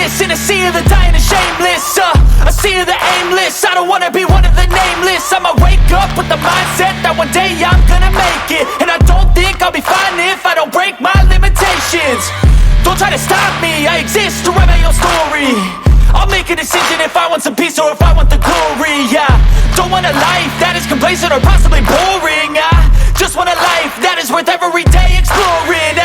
greatness in a sea of the dying and shameless, a sea of the aimless. I don't wanna be one of the nameless. I'ma wake up with the mindset that one day I'm gonna make it, and I don't think I'll be fine if I don't break my limitations. Don't try to stop me, I exist to write my own story. I'll make a decision if I want some peace or if I want the glory. Yeah, don't want a life that is complacent or possibly boring. I just want a life that is worth every day exploring.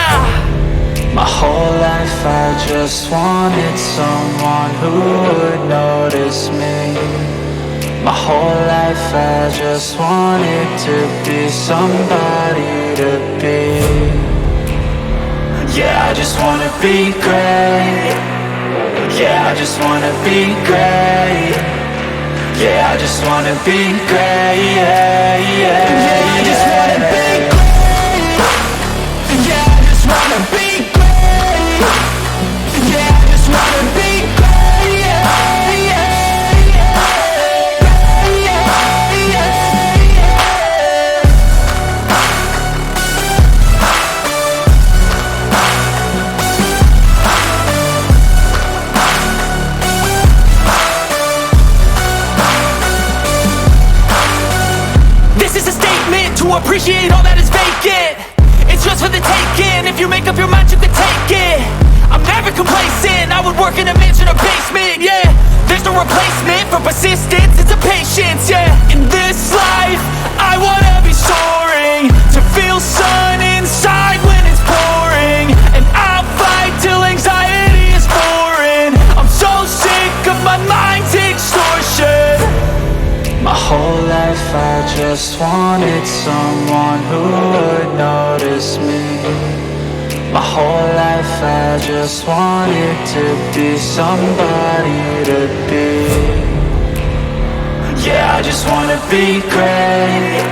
My whole life I just wanted someone who would notice me. My whole life I just wanted to be somebody to be. Yeah, I just wanna be great. Yeah, I just wanna be great. Yeah, I just wanna be great. Yeah, yeah, yeah, I just wanna be great. Yeah, I just wanna be great. Yeah, I just wanna be great. Yeah, yeah, yeah, yeah, yeah, yeah. This is a statement to appreciate all that is vacant. It's just for the taking. If you make up your mind, you can take it. I'm never complacent. I would work in a mansion or basement. Yeah, there's no replacement for persistence. It's a patience. Yeah, in this life, I wanna be soaring, to feel sun inside when it's pouring, and I'll fight till anxiety is foreign. I'm so sick of my mind's extortion. My whole life I just wanted someone who would notice me. My whole life I just wanted to be somebody to be. Yeah, I just wanna be great.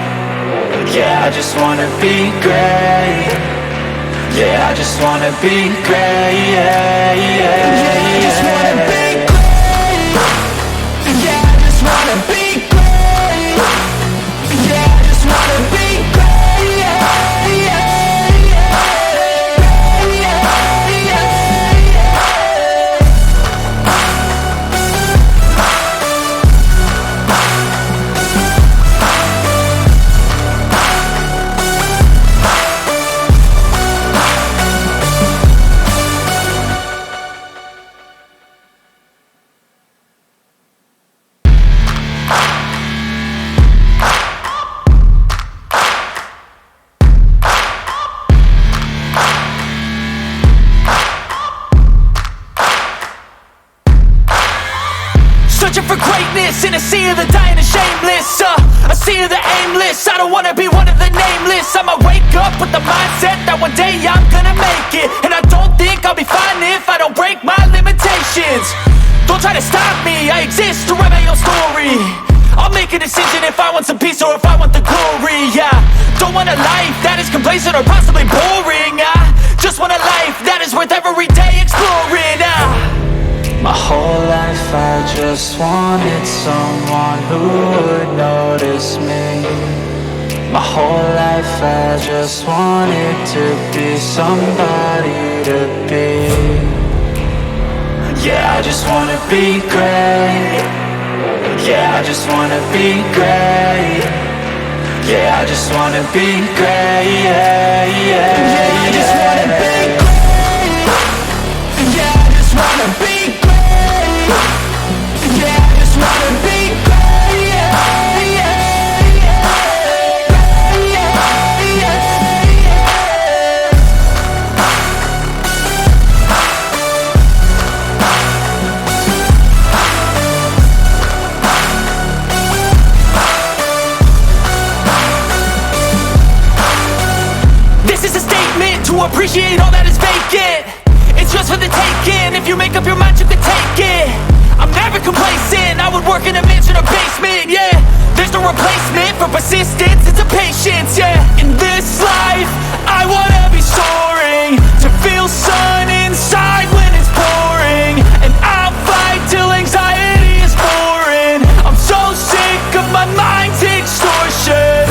Yeah, I just wanna be great. Yeah, I just wanna be great. Yeah, yeah, yeah, I just wanna be great. Yeah, I just wanna be great. Yeah, I just wanna be great. Yeah, yeah, yeah, yeah, yeah. Searching for greatness in a sea of the dying and shameless, a sea of the aimless. I don't wanna be one of the nameless. I'ma wake up with the mindset that one day I'm gonna make it, and I don't think I'll be fine if I don't break my limitations. Don't try to stop me, I exist to write my own story. I'll make a decision if I want some peace or if I want the glory. Yeah, don't want a life that is complacent or possibly boring. I just want a life that is worth every day exploring. My whole life I just wanted someone who would notice me. My whole life I just wanted to be somebody to be. Yeah, I just wanna be great. Yeah, I just wanna be great. Yeah, I just wanna be great. Yeah, yeah, yeah, I just wanna be great. Yeah, I just wanna be great. Yeah, I just wanna be great. Yeah, yeah, yeah, yeah, yeah. This is a statement to appreciate all that is vacant. It's just for the taking. If you make up your mind, you can take it. I'm never complacent. I would work in a mansion or basement. Yeah, there's no replacement for persistence. It's a patience. Yeah, in this life, I wanna be soaring, to feel sun inside when it's pouring, and I'll fight till anxiety is foreign. I'm so sick of my mind's extortion.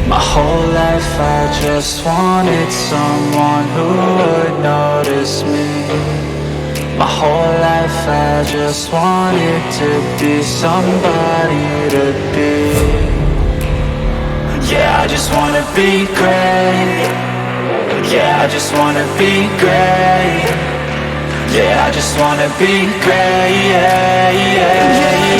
My whole life I just wanted someone who would notice me. My whole life I just wanted to be somebody to be. Yeah, I just wanna be great. Yeah, I just wanna be great. Yeah, I just wanna be great. Yeah, yeah, yeah.